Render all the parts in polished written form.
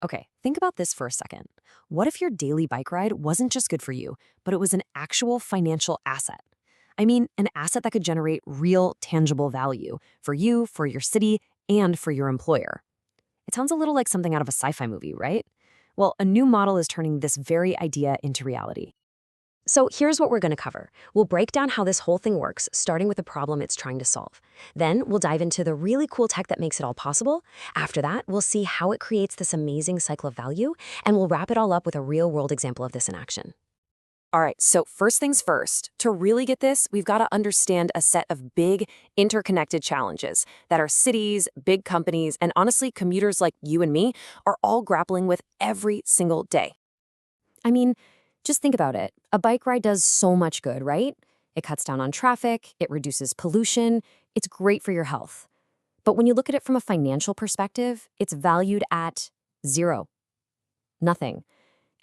Okay, think about this for a second. What if your daily bike ride wasn't just good for you, but it was an actual financial asset? I mean, an asset that could generate real, tangible value for you, for your city, and for your employer. It sounds a little like something out of a sci fi movie, right? Well, a new model is turning this very idea into reality. So here's what we're going to cover. We'll break down how this whole thing works, starting with the problem it's trying to solve. Then we'll dive into the really cool tech that makes it all possible. After that, we'll see how it creates this amazing cycle of value, and we'll wrap it all up with a real-world example of this in action. All right, so first things first, to really get this, we've got to understand a set of big, interconnected challenges that our cities, big companies, and honestly, commuters like you and me are all grappling with every single day. I mean, just think about it. A bike ride does so much good, right? It cuts down on traffic, it reduces pollution, it's great for your health. But when you look at it from a financial perspective, it's valued at zero, nothing.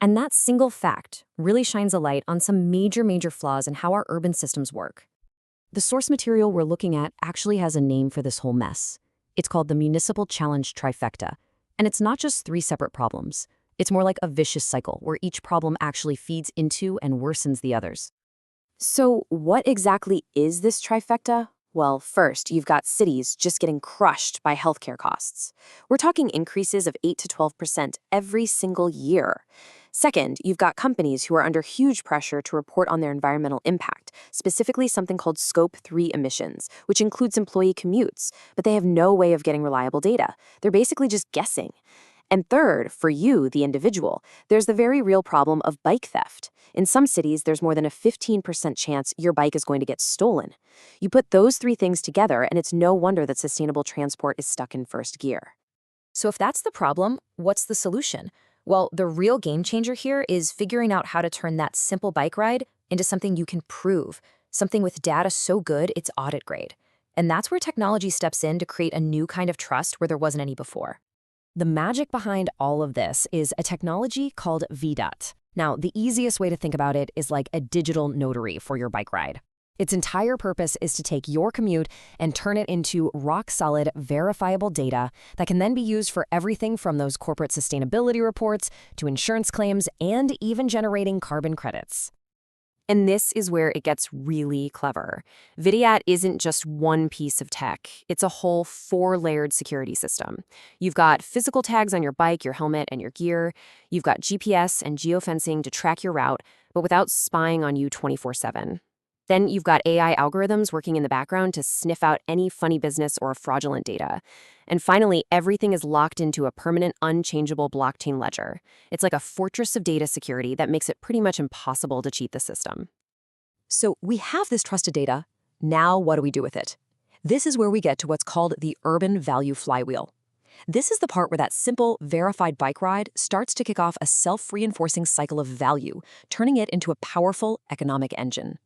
And that single fact really shines a light on some major flaws in how our urban systems work. The source material we're looking at actually has a name for this whole mess. It's called the Municipal Challenge Trifecta. And it's not just three separate problems. It's more like a vicious cycle where each problem actually feeds into and worsens the others. So what exactly is this trifecta? Well, first, you've got cities just getting crushed by healthcare costs. We're talking increases of 8 to 12% every single year. Second, you've got companies who are under huge pressure to report on their environmental impact, specifically something called Scope 3 emissions, which includes employee commutes, but they have no way of getting reliable data. They're basically just guessing. And third, for you, the individual, there's the very real problem of bike theft. In some cities, there's more than a 15% chance your bike is going to get stolen. You put those three things together, and it's no wonder that sustainable transport is stuck in first gear. So if that's the problem, what's the solution? Well, the real game changer here is figuring out how to turn that simple bike ride into something you can prove, something with data so good it's audit grade. And that's where technology steps in to create a new kind of trust where there wasn't any before. The magic behind all of this is a technology called VDOT. Now, the easiest way to think about it is like a digital notary for your bike ride. Its entire purpose is to take your commute and turn it into rock-solid, verifiable data that can then be used for everything from those corporate sustainability reports to insurance claims and even generating carbon credits. And this is where it gets really clever. Vidiat isn't just one piece of tech. It's a whole four-layered security system. You've got physical tags on your bike, your helmet, and your gear. You've got GPS and geofencing to track your route, but without spying on you 24/7. Then you've got AI algorithms working in the background to sniff out any funny business or fraudulent data. And finally, everything is locked into a permanent, unchangeable blockchain ledger. It's like a fortress of data security that makes it pretty much impossible to cheat the system. So we have this trusted data. Now what do we do with it? This is where we get to what's called the urban value flywheel. This is the part where that simple, verified bike ride starts to kick off a self-reinforcing cycle of value, turning it into a powerful economic engine.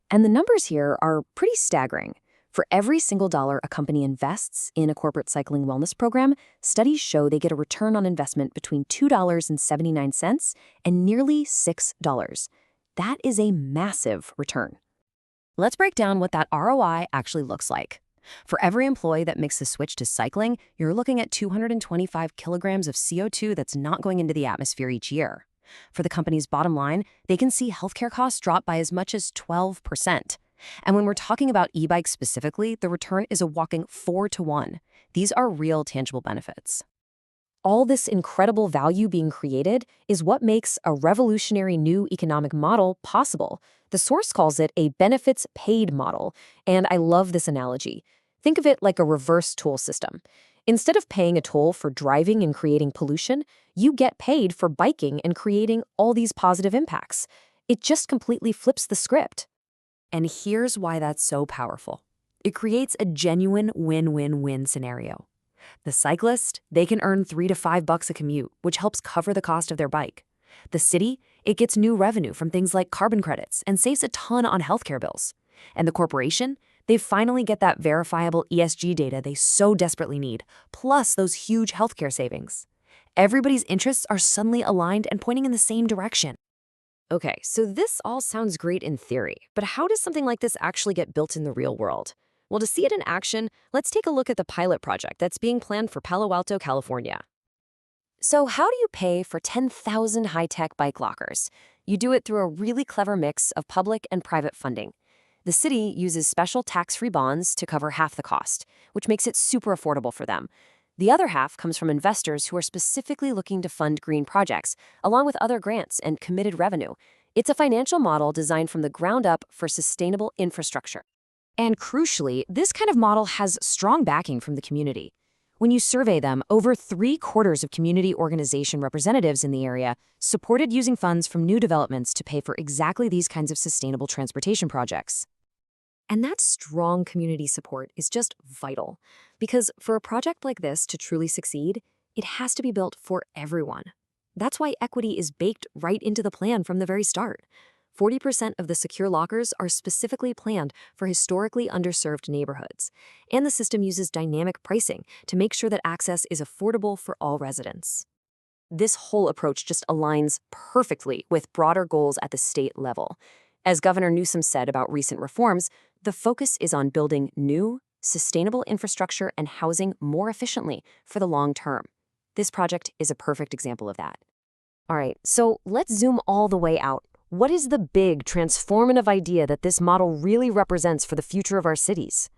And the numbers here are pretty staggering. For every single dollar a company invests in a corporate cycling wellness program, studies show they get a return on investment between $2.79 and nearly $6. That is a massive return. Let's break down what that ROI actually looks like. For every employee that makes the switch to cycling, you're looking at 225 kilograms of CO2 that's not going into the atmosphere each year. For the company's bottom line, they can see healthcare costs drop by as much as 12%. And when we're talking about e-bikes specifically, the return is a whopping 4-to-1. These are real tangible benefits. All this incredible value being created is what makes a revolutionary new economic model possible. The source calls it a benefits paid model, and I love this analogy. Think of it like a reverse toll system. Instead of paying a toll for driving and creating pollution, you get paid for biking and creating all these positive impacts. It just completely flips the script. And here's why that's so powerful. It creates a genuine win-win-win scenario. The cyclist, they can earn $3 to $5 a commute, which helps cover the cost of their bike. The city, it gets new revenue from things like carbon credits and saves a ton on healthcare bills. And the corporation, they finally get that verifiable ESG data they so desperately need, plus those huge healthcare savings. Everybody's interests are suddenly aligned and pointing in the same direction. Okay, so this all sounds great in theory, but how does something like this actually get built in the real world? Well, to see it in action, let's take a look at the pilot project that's being planned for Palo Alto, California. So how do you pay for 10,000 high-tech bike lockers? You do it through a really clever mix of public and private funding. The city uses special tax-free bonds to cover half the cost, which makes it super affordable for them. The other half comes from investors who are specifically looking to fund green projects, along with other grants and committed revenue. It's a financial model designed from the ground up for sustainable infrastructure. And crucially, this kind of model has strong backing from the community. When you survey them, over 3/4 of community organization representatives in the area supported using funds from new developments to pay for exactly these kinds of sustainable transportation projects. And that strong community support is just vital, because for a project like this to truly succeed, it has to be built for everyone. That's why equity is baked right into the plan from the very start. 40% of the secure lockers are specifically planned for historically underserved neighborhoods, and the system uses dynamic pricing to make sure that access is affordable for all residents. This whole approach just aligns perfectly with broader goals at the state level. As Governor Newsom said about recent reforms, the focus is on building new, sustainable infrastructure and housing more efficiently for the long term. This project is a perfect example of that. All right, so let's zoom all the way out. What is the big, transformative idea that this model really represents for the future of our cities?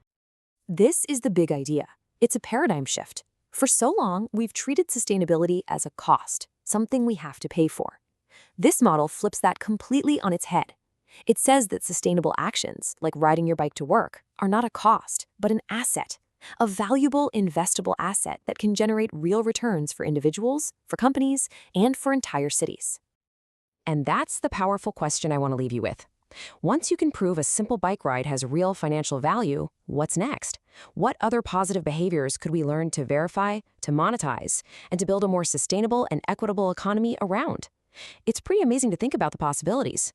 This is the big idea. It's a paradigm shift. For so long, we've treated sustainability as a cost, something we have to pay for. This model flips that completely on its head. It says that sustainable actions, like riding your bike to work, are not a cost, but an asset, a valuable, investable asset that can generate real returns for individuals, for companies, and for entire cities. And that's the powerful question I want to leave you with. Once you can prove a simple bike ride has real financial value, what's next? What other positive behaviors could we learn to verify, to monetize, and to build a more sustainable and equitable economy around? It's pretty amazing to think about the possibilities.